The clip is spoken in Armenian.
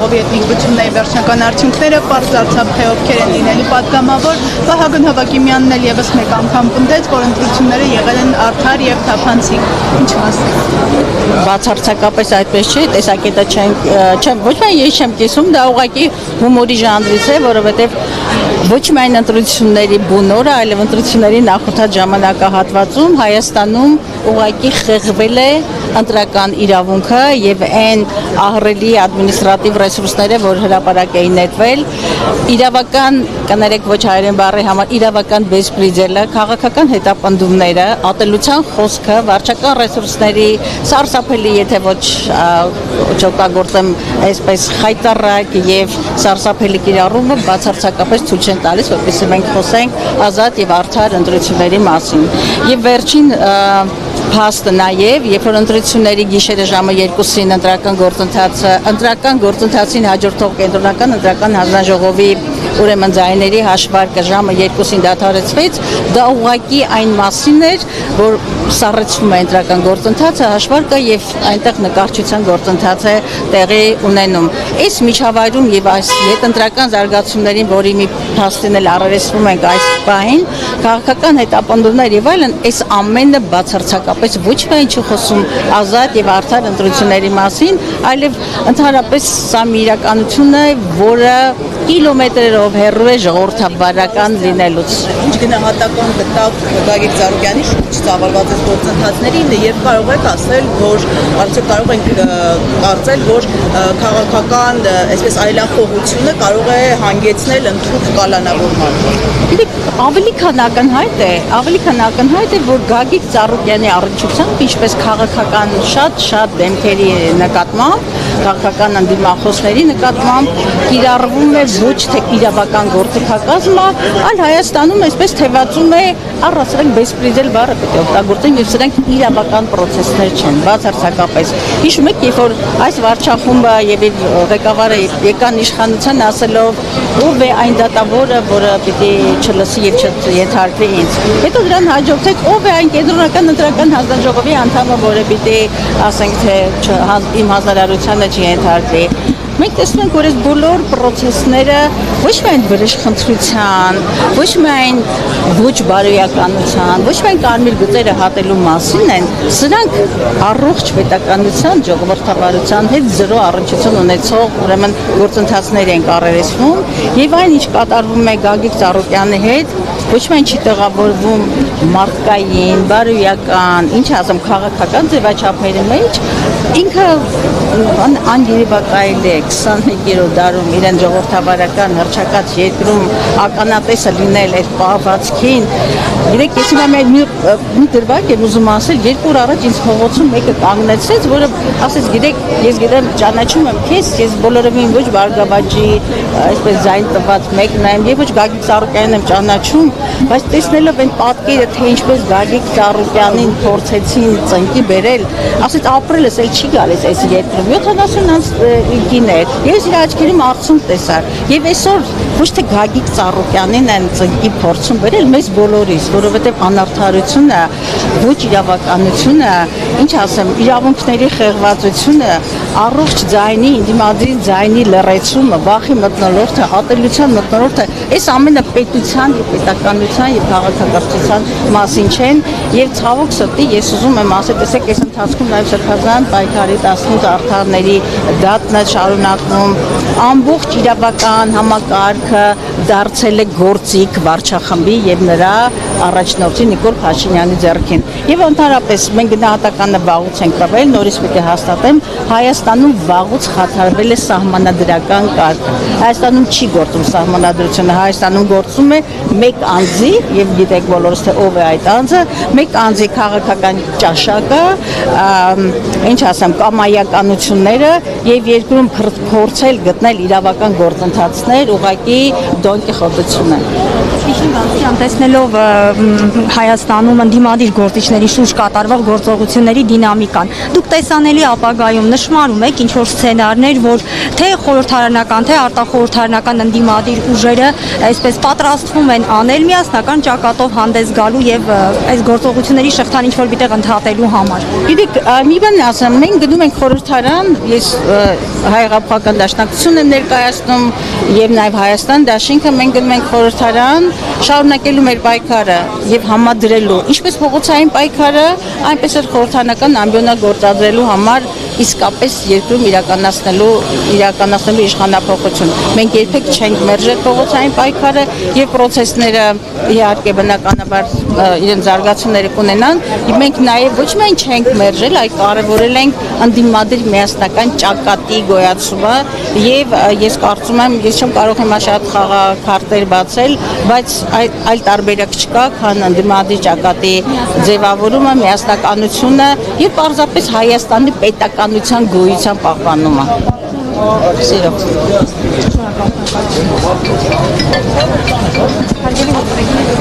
Եթնիկ բջջումների վերջնական արդյունքները պարզ դարձավ, թե ովքեր են լինելու պատգամավոր, Վահագն Հովակիմյանն էլ եւս մեկ անգամ պնդեց, որ ընտրությունները եղել են արդար եւ թափանցիկ։ Ինչ ասեք։ Բացարձակապես այդպես չէ, տեսակետը չեմ ոչ միայն ես չեմ կիսում, դա ուղղակի հումորի ժանրից է, որովհետեւ ոչ միայն ընտրությունների բունորը, այլև ընտրությունների նախորդած ժամանակահատվածում Հայաստանում ուղղակի խեղվել է ընտրական իրավունքը եւ այն ահռելի ադմինիստրատիվ ռեսուրսները, որ հրապարակ էին նետվել, իրավական, կներեք ոչ հայերեն բառի համար, իրավական բեսպրիդելը, քաղաքական հետապնդումները, ատելության խոսքը, վարչական ռեսուրսների սարսափելի, եթե ոչ չօգտագործեմ այսպես խայտառակ եւ սարսափելի կիրառումը բացարձակապես ցույց են տալիս, որպեսզի մենք խոսենք ազատ եւ արդար ընտրությունների մասին։ Եվ վերջին փաստը նաև, երբ որ ընտրությունների գիշերը ժամը 2-ին ընտրական գործընթացին հաջորդող կենտրոնական ընտրական հանձնաժողովի ուրեմն ձայների հաշվարկը ժամը 2-ին դադարեցվեց, դա ուղղակի այն մասին էր, որ սառեցվում է ընտրական գործընթացը, հաշվարկը եւ այնտեղ նկարչության գործընթացը տեղի ունենում։ Այս միջավայրում եւ այս հետընտրական զարգացումներին, որի մի փաստին էլ առերեսվում ենք այս պահին, քաղաքական հետապնդումներ եւ այլն, այս ամենը բացարձակապես ոչ միայն չի խոսում ազատ եւ արդար ընտրությունների մասին, այլև ընդհանրապես սա մի իրականություն է, որը կիլոմետրերով հեռու է ժողովրդավարական լինելուց։ Ինչ գնահատական գտավ Գագիկ Ծառուկյանի շուրջ ծավալված այս գործընթացներին եւ կարող եք ասել, որ արդյոք կարող ենք կարծել, որ քաղաքական այսպես այլախոհությունը կարող է հանգեցնել ընդհանուր կալանավորման։ Ավելի քան ակնհայտ է, որ Գագիկ Ծառուկյանի առնչությամբ, ինչպես քաղաքական շատ դեմքերի նկատմամբ, քաղաքական ընդդիմախոսների նկատմամբ կիրառվում է ոչ թե իրավական գործիքակազմը, այլ Հայաստանում այսպես թևածում է առասարակ բեսպրիդել բառը պետք է օգտագործեն եւ սրանք իրավական process-ներ չեն, բացարձակապես։ Հիշում եք, երբ որ այս վարչախումբը եւ ղեկավարը եկան իշխանության ասելով, ով է այն դատավորը, որը պիտի չլսի եւ չենթարկվի ինձ։ Հետո դրան հաջորդեց, ով է այն կենտրոնական ընտրական հանձնաժողովի անդամը, որը պիտի ասենք թե իմ հանրարարությանը չենթարկվի։ Մենք տեսնում ենք, որ այս բոլոր process-ները ոչ միայն վրեժխնդրության, ոչ միայն ոչ բարոյականության, ոչ միայն կարմիր գծերը հատելու մասին են, սրանք առողջ պետականության, ժողովրդավարության հետ զրո առնչություն ունեցող ուրեմն գործընթացներ են առերեսվում եւ այն ինչ կատարվում է Գագիկ Ծառուկյանի հետ, ոչ միայն չի տեղավորվում մարդկային, բարոյական, ինչ ասեմ, քաղաքական ձևաչափերի մեջ, ինքը անգերեվակայել է 21-րդ դարում իրեն ժողովրդավարական հռչակած երկրում ականատեսը լինել այդ պահվածքին։ Գիտեք, ես հիմա մի դրվագ եմ ուզում ասել, 2 օր առաջ ինձ փողոցում մեկը կանգնեցրեց, որը ասեց, գիտեք, ես գիտեմ, ճանաչում եմ քեզ, ես բոլորովին ոչ Բարգավաճի այսպես ձայն տված մեկն եմ, եւ ոչ Գագիկ Ծառուկյանին եմ ճանաչում, բայց տեսնելով այն պատկերը, թե ինչպես Գագիկ Ծառուկյանին փորձեցին ծնկի բերել, ասեց ապրելս էլ չի գալիս այս երկրում 70 էր, ես իր աչքերում աղցում տեսա եւ այսօր ոչ թե Գագիկ Ծառուկյանին են ծնկի փորձում բերել մեզ բոլորիս, որովհետեւ անարդարությունը, ոչ իրավականությունը, ինչ ասեմ, իրավունքների խեղվածությունը, առողջ ձայնի, ինդիմադրի ձայնի լռեցումը, վախի մթնոլորտը, ատելության մթնոլորտը, այս ամենը պետության եւ պետականության եւ քաղաքակրթության մասին չեն եւ ցավոք սրտի ես ուզում եմ ասել, տեսեք, այս ընթացքում նաեւ Սրբազան պայքարի 18 արդարների դատն է շարունակվում, ամբողջ իրավական համակարգը դարձել է գործիք վարչախմբի եւ նրա առաջնորդի Նիկոլ Փաշինյանի ձեռքին։ Եվ ընդհանրապես մենք գնահատականը վաղուց ենք տվել, նորից պետք է հաստատեմ, Հայաստանում վաղուց խաթարվել է սահմանադրական կարգը։ Հայաստանում չի գործում սահմանադրությունը, Հայաստանում գործում է մեկ անձի, եւ գիտեք բոլորս թե ով է այդ անձը, մեկ անձի քաղաքական ճաշակը, ինչ ասեմ, կամայականությունները եւ երկրում փորձել գտնել իրավական գործընթացներ, ուղղակի Դոն անկեղծությունը։ Տեսնելով Հայաստանում ընդդիմադիր գործիչների շուրջ կատարվող գործողությունների դինամիկան, դուք տեսանելի ապագայում նշмарում եք ինչ-որ սցենարներ, որ թե խորհրդարանական, թե արտախորհրդարանական ընդդիմադիր ուժերը այսպես պատրաստվում են անել միասնական ճակատով հանդես գալու եւ այս գործողությունների շղթան ինչ-որ միտեղ ընդհատելու համար։ Գիտեք, մի բան ասեմ, մենք գնում ենք խորհրդարան, ես հայ-աղափական դաշնակցություն եմ ներկայացնում եւ նաեւ Հայաստան դաշինքը, մենք գնում ենք խորհրդարան, շարունակելու մեր պայքարը եւ համադրելու ինչպես փողոցային պայքարը, այնպես էլ խորհրդարանական ամբիոնը գործադրելու համար իսկապես երկրում իրականացնելու իշխանափոխություն։ Մենք երբեք չենք մերժել փողոցային պայքարը եւ process-ները իհարկե բնականաբար իրեն զարգացումները կունենան, մենք նաեւ ոչ միայն չենք մերժել, այլ կարևորել ենք ընդդիմադիր միասնական ճակատի գոյացումը եւ ես կարծում եմ, ես չեմ կարող հիմա շատ խաղաքարտեր բացել, բայց այլ տարբերակ չկա, քան ընդդիմադիր ճակատի ձևավորումը, միասնականությունը եւ պարզապես Հայաստանի պետականության գոյության պահպանումը։ Սիրով։